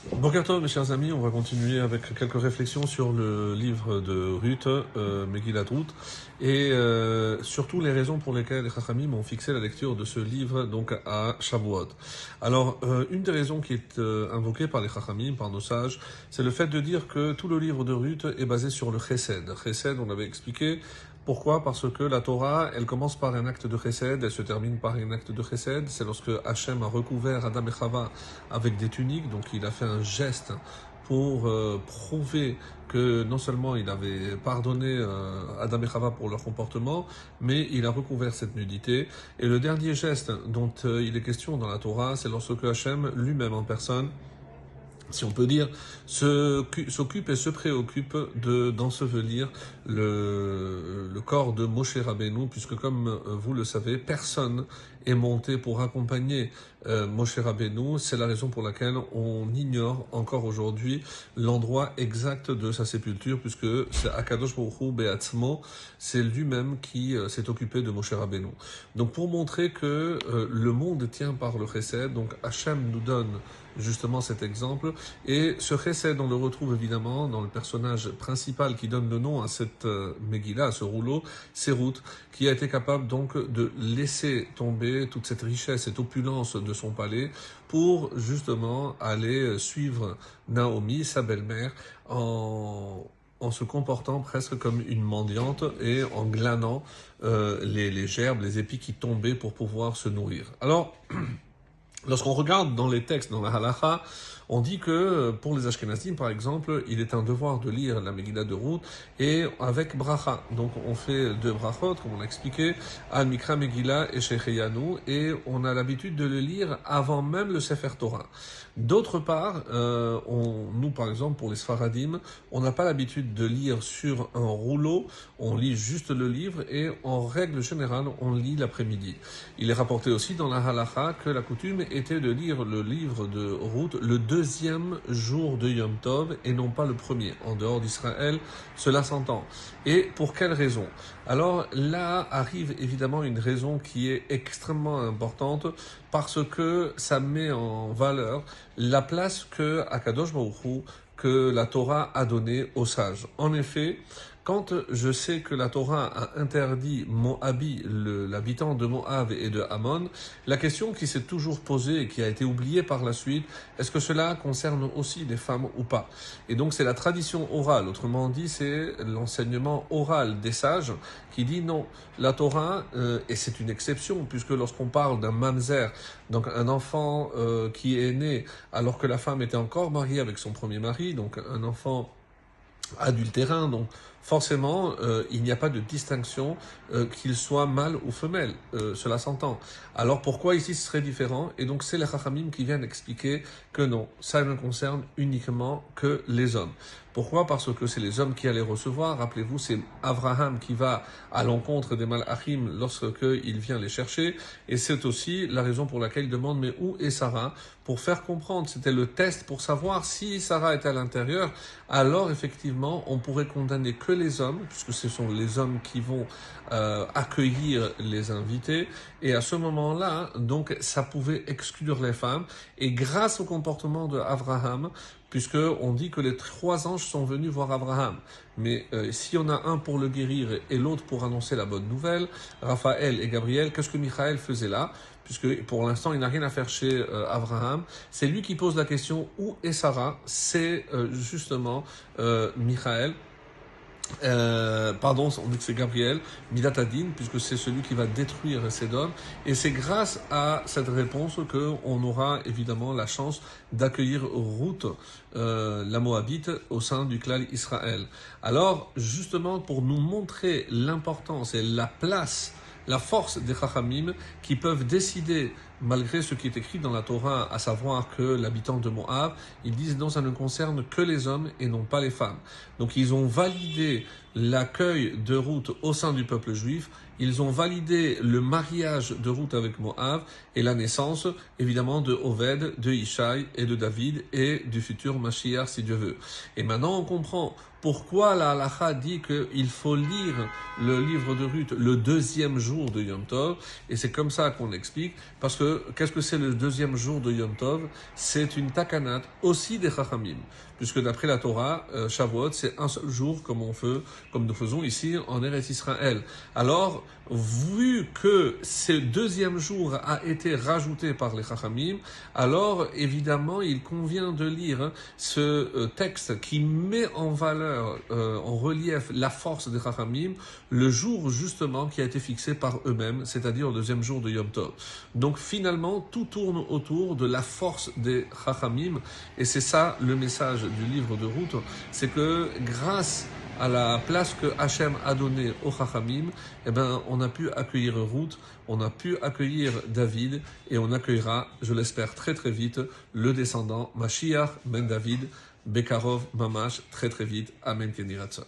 Boker Tov, mes chers amis, on va continuer avec quelques réflexions sur le livre de Ruth, Megillat Ruth, et surtout les raisons pour lesquelles les Chachamim ont fixé la lecture de ce livre donc à Shavuot. Alors, une des raisons qui est invoquée par les Chachamim, par nos sages, c'est le fait de dire que tout le livre de Ruth est basé sur le Chesed. Chesed, on avait expliqué. Pourquoi? Parce que la Torah, elle commence par un acte de chesed, elle se termine par un acte de chesed. C'est lorsque Hachem a recouvert Adam et Chava avec des tuniques, donc il a fait un geste pour prouver que non seulement il avait pardonné Adam et Chava pour leur comportement, mais il a recouvert cette nudité. Et le dernier geste dont il est question dans la Torah, c'est lorsque Hachem lui-même en personne, si on peut dire, s'occupe et se préoccupe d'ensevelir le corps de Moshe Rabbeinu, puisque comme vous le savez, personne est monté pour accompagner Moshe Rabbeinu. C'est la raison pour laquelle on ignore encore aujourd'hui l'endroit exact de sa sépulture, puisque c'est Akadosh Baruch Hu Be'atzmo, c'est lui-même qui s'est occupé de Moshe Rabbeinu. Donc pour montrer que le monde tient par le chesed, donc Hachem nous donne justement cet exemple, et ce chesed, on le retrouve évidemment dans le personnage principal qui donne le nom à cette Megillah, à ce rouleau, c'est Ruth, qui a été capable donc de laisser tomber toute cette richesse, cette opulence de son palais, pour justement aller suivre Naomi, sa belle-mère, en se comportant presque comme une mendiante et en glanant les gerbes, les épis qui tombaient pour pouvoir se nourrir. Alors, lorsqu'on regarde dans les textes, dans la halacha, on dit que pour les Ashkenazim, par exemple, il est un devoir de lire la Megillah de Ruth et avec bracha. Donc on fait deux brachot, comme on l'a expliqué, Al Mikra Megillah et Shecheyanu, et on a l'habitude de le lire avant même le Sefer Torah. D'autre part, nous par exemple, pour les Sfaradim, on n'a pas l'habitude de lire sur un rouleau, on lit juste le livre et en règle générale, on lit l'après-midi. Il est rapporté aussi dans la halacha que la coutume était de lire le livre de Ruth le deuxième jour de Yom Tov et non pas le premier. En dehors d'Israël, cela s'entend. Et pour quelle raison? Alors là arrive évidemment une raison qui est extrêmement importante parce que ça met en valeur la place que Akadosh Baruch Hu, que la Torah a donnée aux sages. En effet, quand je sais que la Torah a interdit Moabi, l'habitant de Moab et de Ammon, la question qui s'est toujours posée et qui a été oubliée par la suite, est-ce que cela concerne aussi les femmes ou pas? Et donc c'est la tradition orale, autrement dit c'est l'enseignement oral des sages qui dit non, la Torah, et c'est une exception puisque lorsqu'on parle d'un mamzer, donc un enfant qui est né alors que la femme était encore mariée avec son premier mari, donc un enfant adultérin, donc forcément il n'y a pas de distinction qu'il soit mâle ou femelle, cela s'entend. Alors pourquoi ici ce serait différent? Et donc c'est les Chachamim qui viennent expliquer que non, ça ne concerne uniquement que les hommes. Pourquoi? Parce que c'est les hommes qui allaient recevoir. Rappelez-vous, c'est Abraham qui va à l'encontre des Malachim lorsqu'il vient les chercher. Et c'est aussi la raison pour laquelle il demande mais où est Sarah? Pour faire comprendre, c'était le test pour savoir si Sarah est à l'intérieur. Alors effectivement, on pourrait condamner que les hommes, puisque ce sont les hommes qui vont accueillir les invités. Et à ce moment-là, donc, ça pouvait exclure les femmes. Et grâce au comportement de Abraham, puisque on dit que les 3 anges sont venus voir Abraham. Mais s'il y en a un pour le guérir et l'autre pour annoncer la bonne nouvelle, Raphaël et Gabriel, qu'est-ce que Michaël faisait là? Puisque pour l'instant il n'a rien à faire chez Abraham, c'est lui qui pose la question où est Sarah? C'est justement Michaël. On dit que c'est Gabriel, Midatadin, puisque c'est celui qui va détruire Sédom, et c'est grâce à cette réponse qu'on aura évidemment la chance d'accueillir Ruth, la Moabite, au sein du clan Israël. Alors, justement, pour nous montrer l'importance et la place, la force des Chachamim qui peuvent décider, malgré ce qui est écrit dans la Torah, à savoir que l'habitant de Moab, ils disent non, ça ne concerne que les hommes et non pas les femmes. Donc ils ont validé l'accueil de Ruth au sein du peuple juif, ils ont validé le mariage de Ruth avec Moab et la naissance, évidemment, de Oved, de Ishaï et de David et du futur Mashiach, si Dieu veut. Et maintenant, on comprend pourquoi la halacha dit qu'il faut lire le livre de Ruth le deuxième jour de Yom Tov, et c'est comme ça qu'on l'explique, parce que qu'est-ce que c'est le deuxième jour de Yom Tov? C'est une takanat aussi des Chachamim. Puisque d'après la Torah, Shavuot, c'est un seul jour comme nous faisons ici en Eretz Israël. Alors, vu que ce deuxième jour a été rajouté par les Chachamim, alors évidemment, il convient de lire ce texte qui met en valeur, en relief, la force des Chachamim, le jour justement qui a été fixé par eux-mêmes, c'est-à-dire le deuxième jour de Yom Tov. Donc finalement, tout tourne autour de la force des Chachamim, et c'est ça le message du livre de Ruth, c'est que grâce à la place que Hachem a donnée aux Chachamim, eh ben, on a pu accueillir Ruth, on a pu accueillir David, et on accueillera, je l'espère très très vite, le descendant Mashiach ben David, Bekarov Mamash, très très vite. Amen Ken Yiratzon.